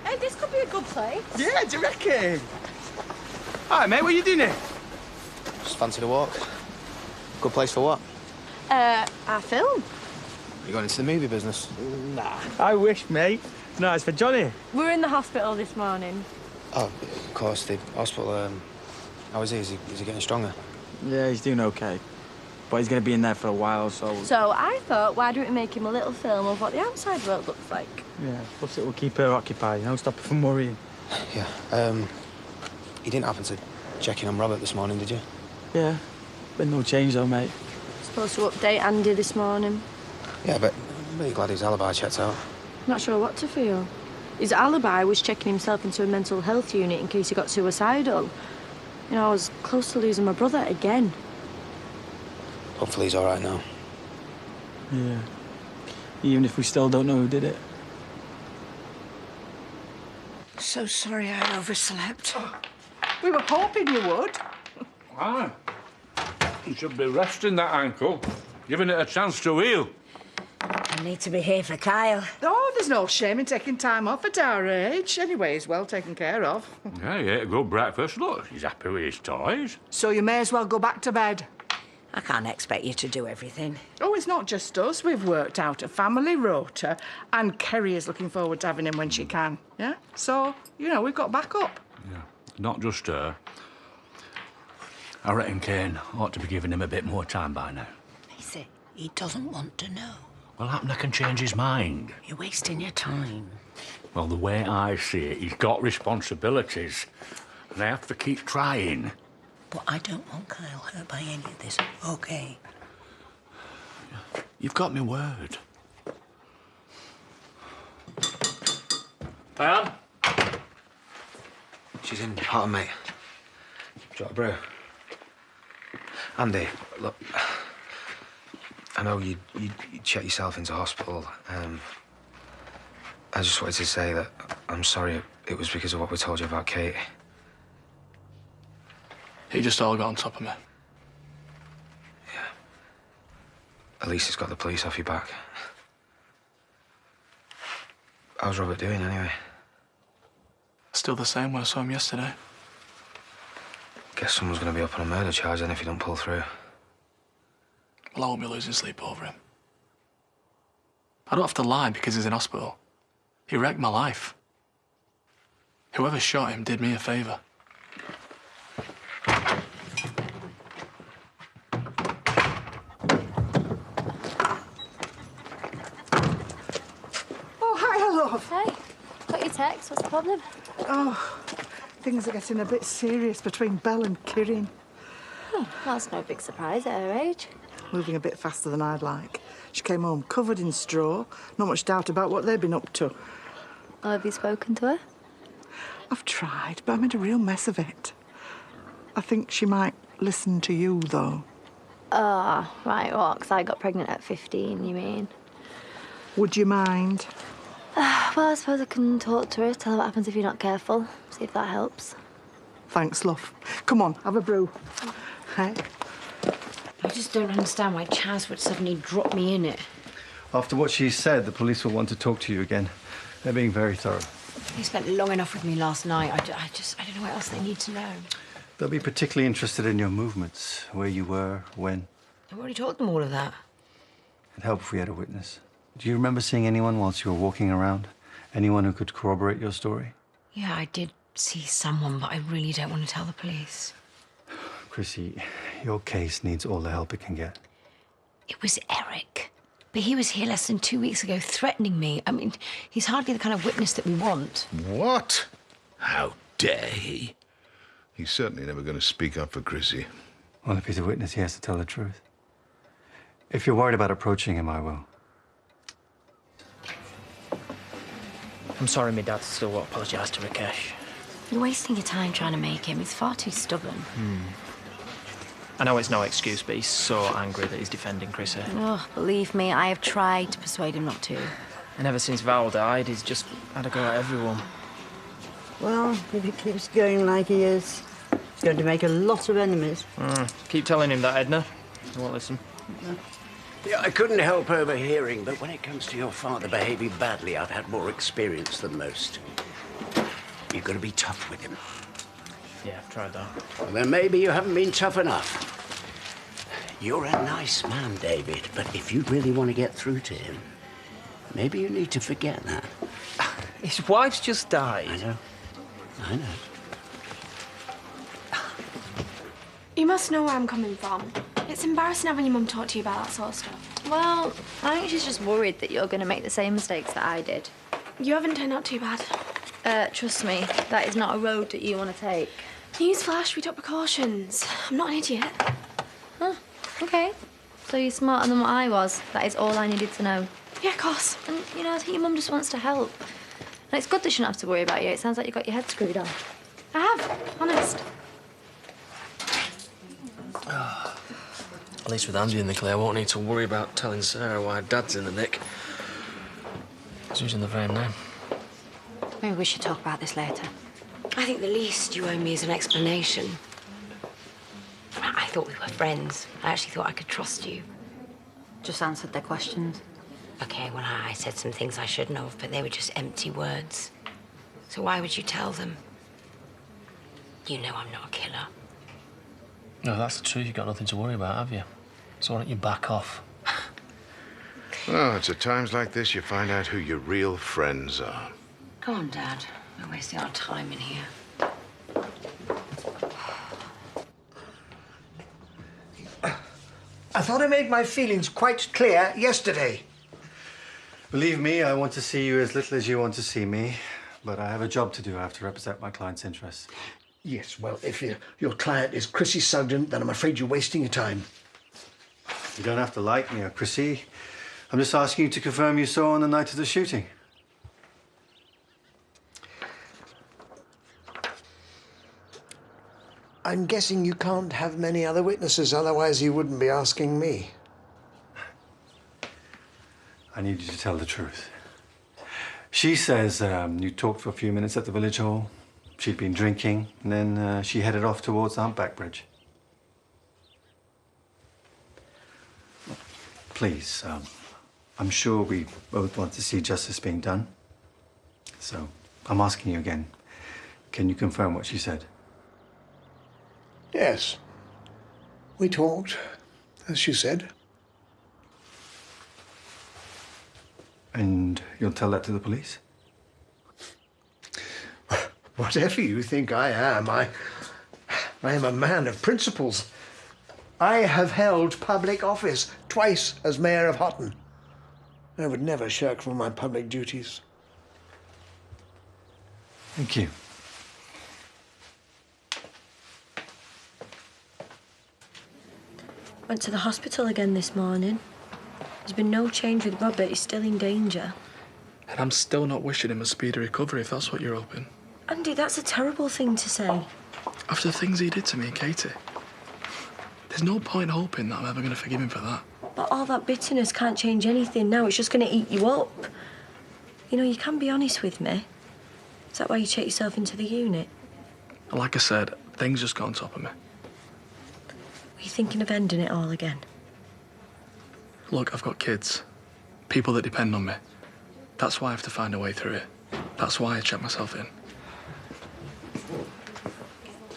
Hey, this could be a good place. Yeah, do you reckon? Hi, mate, what are you doing here? Just fancied a walk. Good place for what? Our film. You going into the movie business? Nah. I wish, mate. No, it's for Johnny. We're in the hospital this morning. Oh, of course, the hospital, how is he? Is he getting stronger? Yeah, he's doing okay. But he's going to be in there for a while, so... So I thought, why don't we make him a little film of what the outside world looks like? Yeah, plus it will keep her occupied, you know, stop her from worrying. Yeah, you didn't happen to check in on Robert this morning, did you? Yeah, been no change though, mate. Supposed to update Andy this morning. Yeah, but I'm really glad his alibi checked out. Not sure what to feel. His alibi was checking himself into a mental health unit in case he got suicidal. You know, I was close to losing my brother again. Hopefully he's all right now. Yeah. Even if we still don't know who did it. So sorry I overslept. We were hoping you would. Aye. You should be resting that ankle, giving it a chance to heal. I need to be here for Kyle. Oh, there's no shame in taking time off at our age. Anyway, he's well taken care of. Yeah, he ate a good breakfast. Look, he's happy with his toys. So you may as well go back to bed. I can't expect you to do everything. Oh, it's not just us. We've worked out a family rota, and Kerry is looking forward to having him when she can. Yeah? So, you know, we've got backup. Yeah, not just her. I reckon Kane ought to be giving him a bit more time by now. Macy, he doesn't want to know. Well, Abner can change his mind. You're wasting your time. Well, the way I see it, he's got responsibilities, and they have to keep trying. But I don't want Kyle hurt by any of this, OK? You've got my word. Diane? She's in hot, mate. Do you want a brew? Andy, look, I know you checked yourself into hospital. I just wanted to say that I'm sorry it was because of what we told you about Kate. He just all got on top of me. Yeah. At least it's got the police off your back. How's Robert doing, anyway? Still the same when I saw him yesterday. Guess someone's going to be up on a murder charge then if you don't pull through. Well, I won't be losing sleep over him. I don't have to lie because he's in hospital. He wrecked my life. Whoever shot him did me a favour. Oh, hi, love. Hey, got your text. What's the problem? Oh, things are getting a bit serious between Belle and Kirin. Oh, that's no big surprise at her age. Moving a bit faster than I'd like. She came home covered in straw. Not much doubt about what they've been up to. Oh, have you spoken to her? I've tried, but I made a real mess of it. I think she might listen to you, though. Ah, right, what? 'Cause I got pregnant at 15, you mean? Would you mind? Well, I suppose I can talk to her, tell her what happens if you're not careful, see if that helps. Thanks, love. Come on, have a brew. Hey? I just don't understand why Chaz would suddenly drop me in it. After what she said, the police will want to talk to you again. They're being very thorough. He spent long enough with me last night. I don't know what else they need to know. They'll be particularly interested in your movements, where you were, when. I've already told them all of that. It'd help if we had a witness. Do you remember seeing anyone whilst you were walking around? Anyone who could corroborate your story? Yeah, I did see someone, but I really don't want to tell the police. Chrissy, your case needs all the help it can get. It was Eric. But he was here less than 2 weeks ago threatening me. I mean, he's hardly the kind of witness that we want. What? How dare he? He's certainly never going to speak up for Chrissy. Well, if he's a witness, he has to tell the truth. If you're worried about approaching him, I will. I'm sorry my dad still won't apologise to Rakesh. You're wasting your time trying to make him. He's far too stubborn. I know it's no excuse, but he's so angry that he's defending Chrissy. Oh, believe me, I have tried to persuade him not to. And ever since Val died, he's just had a go at everyone. Well, if he keeps going like he is, he's going to make a lot of enemies. Keep telling him that, Edna. He won't listen. Yeah, I couldn't help overhearing, but when it comes to your father behaving badly, I've had more experience than most. You've got to be tough with him. Yeah, I've tried that. Well, then maybe you haven't been tough enough. You're a nice man, David, but if you really want to get through to him, maybe you need to forget that. His wife's just died. I know. I know. You must know where I'm coming from. It's embarrassing having your mum talk to you about that sort of stuff. Well, I think she's just worried that you're going to make the same mistakes that I did. You haven't turned out too bad. Trust me, that is not a road that you want to take. Newsflash, we took precautions. I'm not an idiot. Huh, okay. So you're smarter than what I was. That is all I needed to know. Yeah, of course. And, you know, I think your mum just wants to help. And it's good that she don't have to worry about you. It sounds like you got your head screwed on. I have, honest. At least with Andy in the clear, I won't need to worry about telling Sarah why Dad's in the nick. He's using the very name. Maybe we should talk about this later. I think the least you owe me is an explanation. I thought we were friends. I actually thought I could trust you. Just answered their questions. Okay, well, I said some things I shouldn't have, but they were just empty words. So why would you tell them? You know I'm not a killer. No, that's the truth. You've got nothing to worry about, have you? So why don't you back off? Well, it's at times like this you find out who your real friends are. Come on, Dad. We're wasting our time in here. I thought I made my feelings quite clear yesterday. Believe me, I want to see you as little as you want to see me, but I have a job to do. I have to represent my client's interests. Yes, well, if your client is Chrissy Sugden, then I'm afraid you're wasting your time. You don't have to like me or Chrissy. I'm just asking you to confirm you saw her on the night of the shooting. I'm guessing you can't have many other witnesses, otherwise you wouldn't be asking me. I need you to tell the truth. She says you talked for a few minutes at the village hall. She'd been drinking, and then she headed off towards the humpback bridge. Please, I'm sure we both want to see justice being done. So I'm asking you again, can you confirm what she said? Yes. We talked, as she said. And you'll tell that to the police? Whatever you think I am, I am a man of principles. I have held public office twice as Mayor of Houghton. I would never shirk from my public duties. Thank you. Went to the hospital again this morning. There's been no change with Robert. He's still in danger. And I'm still not wishing him a speedy recovery, if that's what you're hoping. Andy, that's a terrible thing to say. After the things he did to me and Katie, there's no point hoping that I'm ever going to forgive him for that. But all that bitterness can't change anything now. It's just going to eat you up. You know, you can be honest with me. Is that why you check yourself into the unit? Like I said, things just got on top of me. Were you thinking of ending it all again? Look, I've got kids. People that depend on me. That's why I have to find a way through it. That's why I check myself in.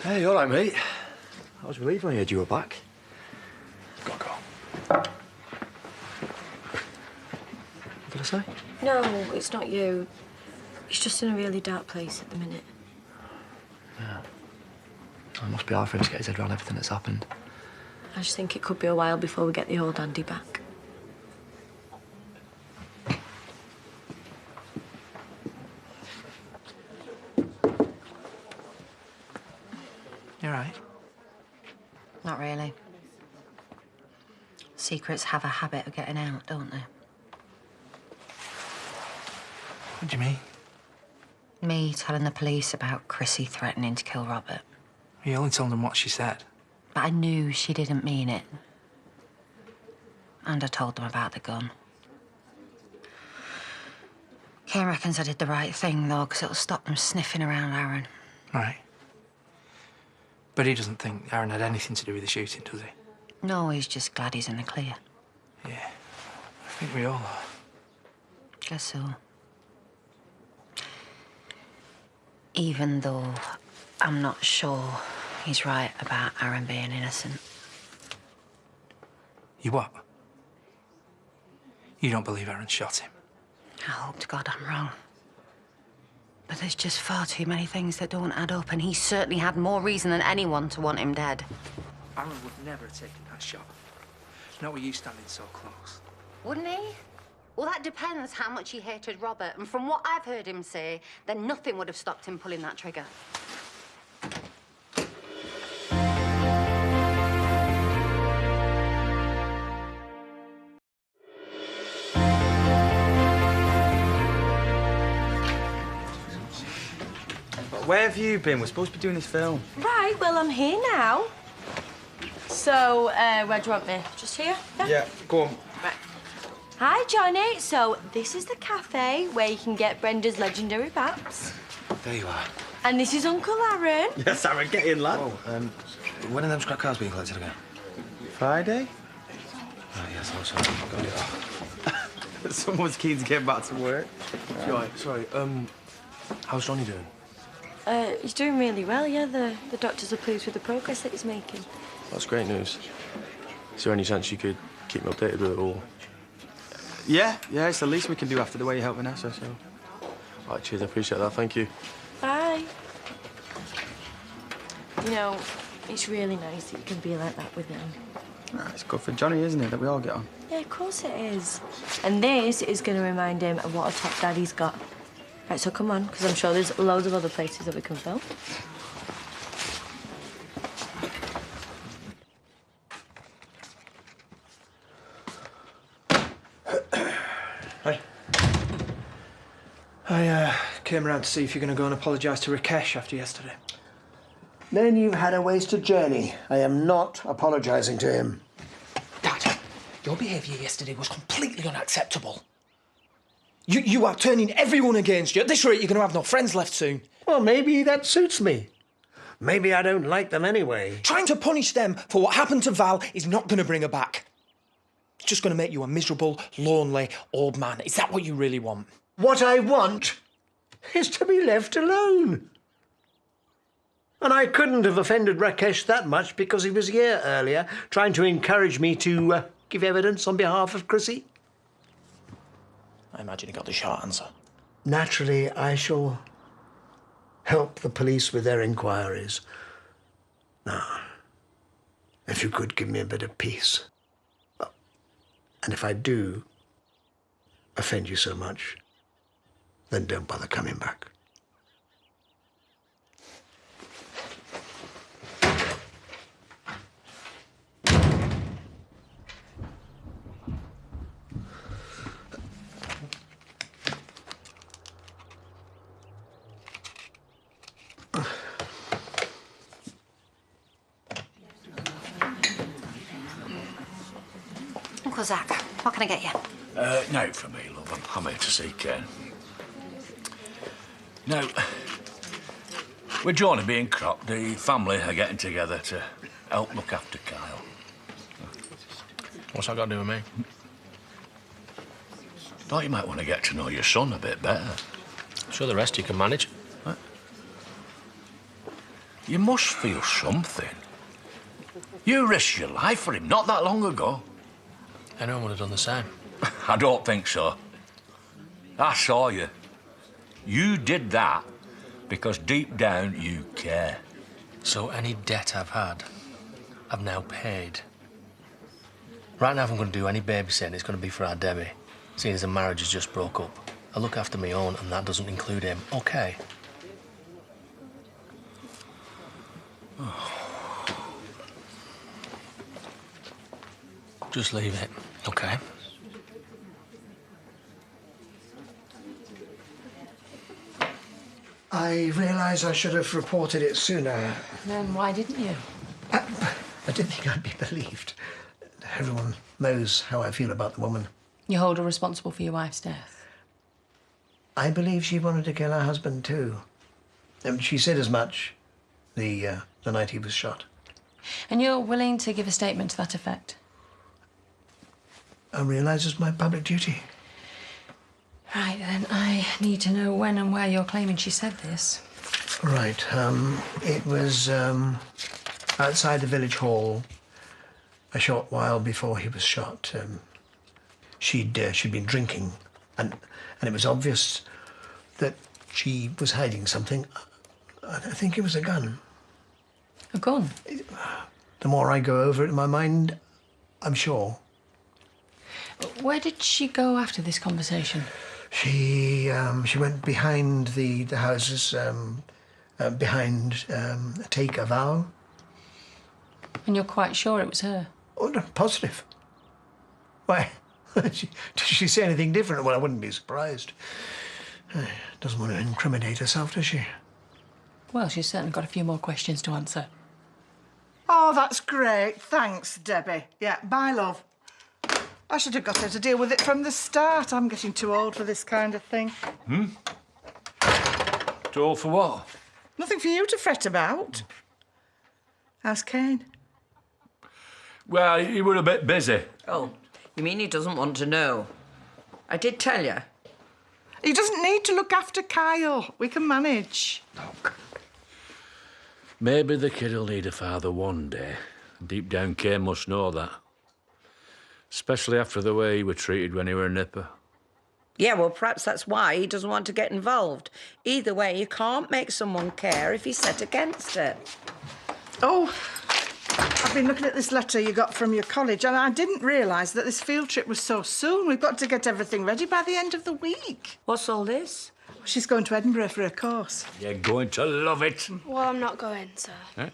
Hey, all right, mate. I was relieved when I heard you were back. Gotta go. What did I say? No, it's not you. He's just in a really dark place at the minute. Yeah. It must be hard for him to get his head around everything that's happened. I just think it could be a while before we get the old Andy back. You're right. Not really. Secrets have a habit of getting out, don't they? What do you mean? Me telling the police about Chrissy threatening to kill Robert. You only told them what she said. But I knew she didn't mean it. And I told them about the gun. Kane reckons I did the right thing, though, because it'll stop them sniffing around Aaron. Right. But he doesn't think Aaron had anything to do with the shooting, does he? No, he's just glad he's in the clear. Yeah. I think we all are. Guess so. Even though I'm not sure he's right about Aaron being innocent. You what? You don't believe Aaron shot him? I hope to God I'm wrong. But there's just far too many things that don't add up, and he certainly had more reason than anyone to want him dead. Aaron would never have taken that shot. Not with you standing so close. Wouldn't he? Well, that depends how much he hated Robert, and from what I've heard him say, then nothing would have stopped him pulling that trigger. Where have you been? We're supposed to be doing this film. Right, well, I'm here now. So, where do you want me? Just here? Yeah, go on. Right. Hi, Johnny. So, this is the cafe where you can get Brenda's legendary baps. There you are. And this is Uncle Aaron. Yes, Aaron, get in, lad. Oh, when are them scrap cars being collected again? Friday? Oh, yes, I'm sorry. Got it off. Someone's keen to get back to work. Right, sorry, how's Johnny doing? He's doing really well, yeah. The doctors are pleased with the progress that he's making. That's great news. Is there any chance you could keep me updated with it all? Yeah, it's the least we can do after the way you helped Vanessa, so... Right, cheers, I appreciate that, thank you. Bye. You know, it's really nice that you can be like that with him. It's good for Johnny, isn't it, that we all get on? Yeah, of course it is. And this is going to remind him of what a top dad he's got. Right, so come on, because I'm sure there's loads of other places that we can film. Hi. I came around to see if you're going to go and apologise to Rakesh after yesterday. Then you've had a wasted journey. I am not apologising to him. Dad, your behaviour yesterday was completely unacceptable. You are turning everyone against you. At this rate, you're going to have no friends left soon. Well, maybe that suits me. Maybe I don't like them anyway. Trying to punish them for what happened to Val is not going to bring her back. It's just going to make you a miserable, lonely old man. Is that what you really want? What I want is to be left alone. And I couldn't have offended Rakesh that much because he was here earlier trying to encourage me to give evidence on behalf of Chrissy. I imagine he got the short answer. Naturally, I shall help the police with their inquiries. Now, if you could give me a bit of peace. And if I do offend you so much, then don't bother coming back. Uncle Zach, what can I get you? No, for me, love. I'm here to see Ken. Now, with Johnny being cropped, the family are getting together to help look after Kyle. What's that got to do with me? Thought you might want to get to know your son a bit better. Sure, the rest you can manage. What? You must feel something. You risked your life for him not that long ago. Anyone would have done the same. I don't think so. I saw you. You did that because deep down you care. So any debt I've had, I've now paid. Right now, if I'm going to do any babysitting, it's going to be for our Debbie, seeing as the marriage has just broke up. I look after my own, and that doesn't include him. Okay. Just leave it, okay? I realise I should have reported it sooner. Then why didn't you? I didn't think I'd be believed. Everyone knows how I feel about the woman. You hold her responsible for your wife's death. I believe she wanted to kill her husband too. And she said as much the night he was shot. And you're willing to give a statement to that effect? I realise it's my public duty. Right, then I need to know when and where you're claiming she said this. Right. It was outside the village hall a short while before he was shot. She'd been drinking, and it was obvious that she was hiding something. I think it was a gun. A gun? The more I go over it in my mind, I'm sure. Where did she go after this conversation? She went behind the houses, behind Take a Vow. And you're quite sure it was her? Oh, no, positive. Why? Did she say anything different? Well, I wouldn't be surprised. Doesn't want to incriminate herself, does she? Well, she's certainly got a few more questions to answer. Oh, that's great. Thanks, Debbie. Yeah, bye, love. I should have got her to deal with it from the start. I'm getting too old for this kind of thing. Too old for what? Nothing for you to fret about. How's Kane? Well, he was a bit busy. Oh, you mean he doesn't want to know? I did tell you. He doesn't need to look after Kyle. We can manage. Maybe the kid'll need a father one day. Deep down, Kane must know that. Especially after the way he was treated when he were a nipper. Yeah, well, perhaps that's why he doesn't want to get involved. Either way, you can't make someone care if he's set against it. Oh, I've been looking at this letter you got from your college, and I didn't realise that this field trip was so soon. We've got to get everything ready by the end of the week. What's all this? She's going to Edinburgh for a course. You're going to love it. Well, I'm not going, sir. Eh?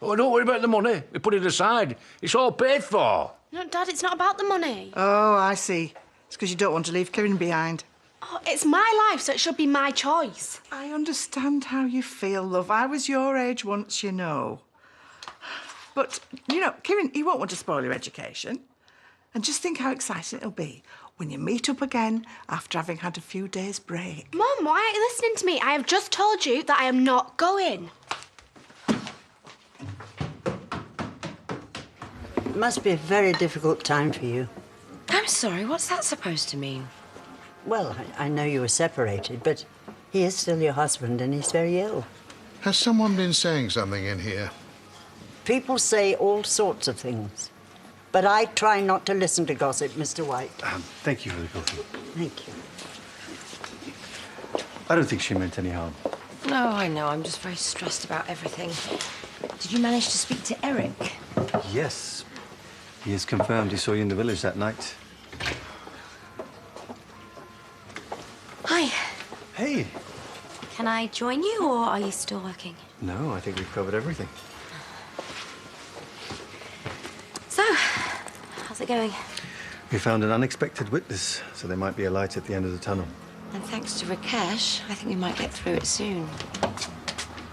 Oh, don't worry about the money. We put it aside. It's all paid for. No, Dad, it's not about the money. Oh, I see. It's because you don't want to leave Kieran behind. Oh, it's my life, so it should be my choice. I understand how you feel, love. I was your age once, you know. But, you know, Kieran, he won't want to spoil your education. And just think how exciting it'll be when you meet up again after having had a few days' break. Mum, why aren't you listening to me? I have just told you that I am not going. It must be a very difficult time for you. I'm sorry, what's that supposed to mean? Well, I know you were separated, but he is still your husband and he's very ill. Has someone been saying something in here? People say all sorts of things. But I try not to listen to gossip, Mr. White. Thank you for the coffee. Thank you. I don't think she meant any harm. No, I know. I'm just very stressed about everything. Did you manage to speak to Eric? Yes. He has confirmed he saw you in the village that night. Hi. Hey. Can I join you, or are you still working? No, I think we've covered everything. So, how's it going? We found an unexpected witness, so there might be a light at the end of the tunnel. And thanks to Rakesh, I think we might get through it soon.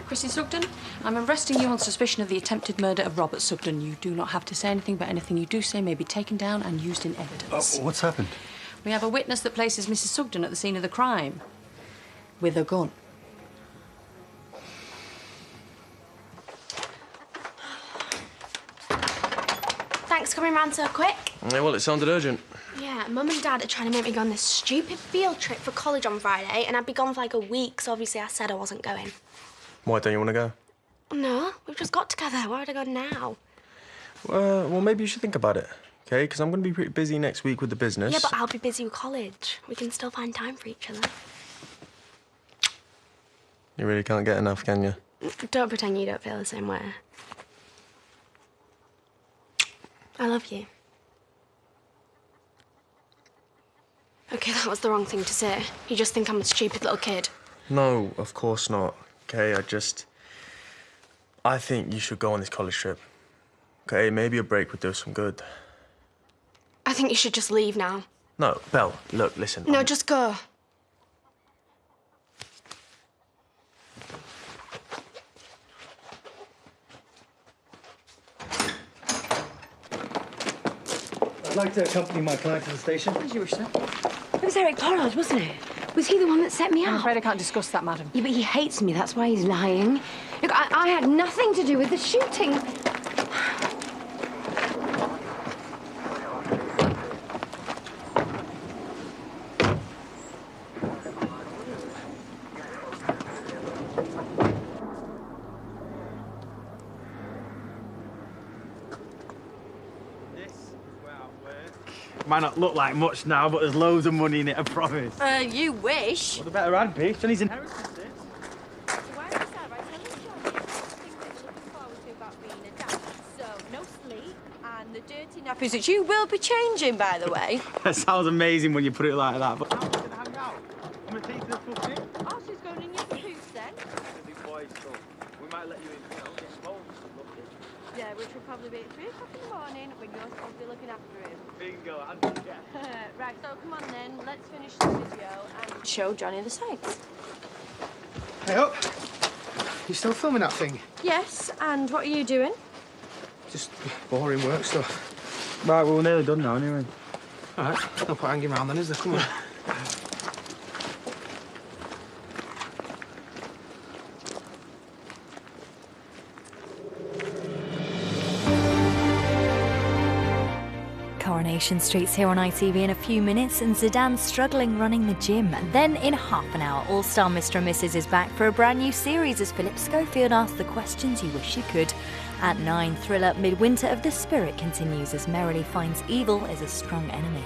Chrissy Sugden, I'm arresting you on suspicion of the attempted murder of Robert Sugden. You do not have to say anything, but anything you do say may be taken down and used in evidence. What's happened? We have a witness that places Mrs. Sugden at the scene of the crime with a gun. Thanks for coming round so quick. Yeah, well, it sounded urgent. Yeah, Mum and Dad are trying to make me go on this stupid field trip for college on Friday, and I'd be gone for like a week, so obviously I said I wasn't going. Why don't you want to go? No, we've just got together. Why would I go now? Well, maybe you should think about it, okay? Because I'm going to be pretty busy next week with the business. Yeah, but I'll be busy with college. We can still find time for each other. You really can't get enough, can you? Don't pretend you don't feel the same way. I love you. OK, that was the wrong thing to say. You just think I'm a stupid little kid. No, of course not, okay? I think you should go on this college trip. Okay, maybe a break would do some good. I think you should just leave now. No, Belle, look, listen. No, just go. I'd like to accompany my client to the station. As you wish, sir. It was Eric Pollard, wasn't it? Was he the one that set me up? I'm afraid I can't discuss that, madam. Yeah, but he hates me. That's why he's lying. Look, I had nothing to do with the shooting. Might not look like much now, but there's loads of money in it, I promise. You wish. Well, the better I'd be. Johnny's inheritance. Why is that? I tell you, Johnny, things that you're looking forward to about being a dad. So, no sleep and the dirty nappies, which you will be changing, by the way. That sounds amazing when you put it like that, but how are we going to hang out? I'm going to take you to the pub, too. Oh, she's going in your caboose then? Big boys, so we might let you in, you know, get involved and stuff. Yeah, which will probably be at 3 o'clock in the morning when you're supposed to be looking after him. Bingo, and yeah. Right, so come on then, let's finish the video and show Johnny the sights. Hey up. You still filming that thing? Yes, and what are you doing? Just boring work stuff. Right, well, we're nearly done now, anyway. All right, no point hanging around then, is there? Come on. Coronation Street's here on ITV in a few minutes, and Zidane's struggling running the gym. Then in half an hour, All-Star Mr. and Mrs. is back for a brand new series as Philip Schofield asks the questions you wish you could. At 9, thriller Midwinter of the Spirit continues as Merrily finds evil is a strong enemy.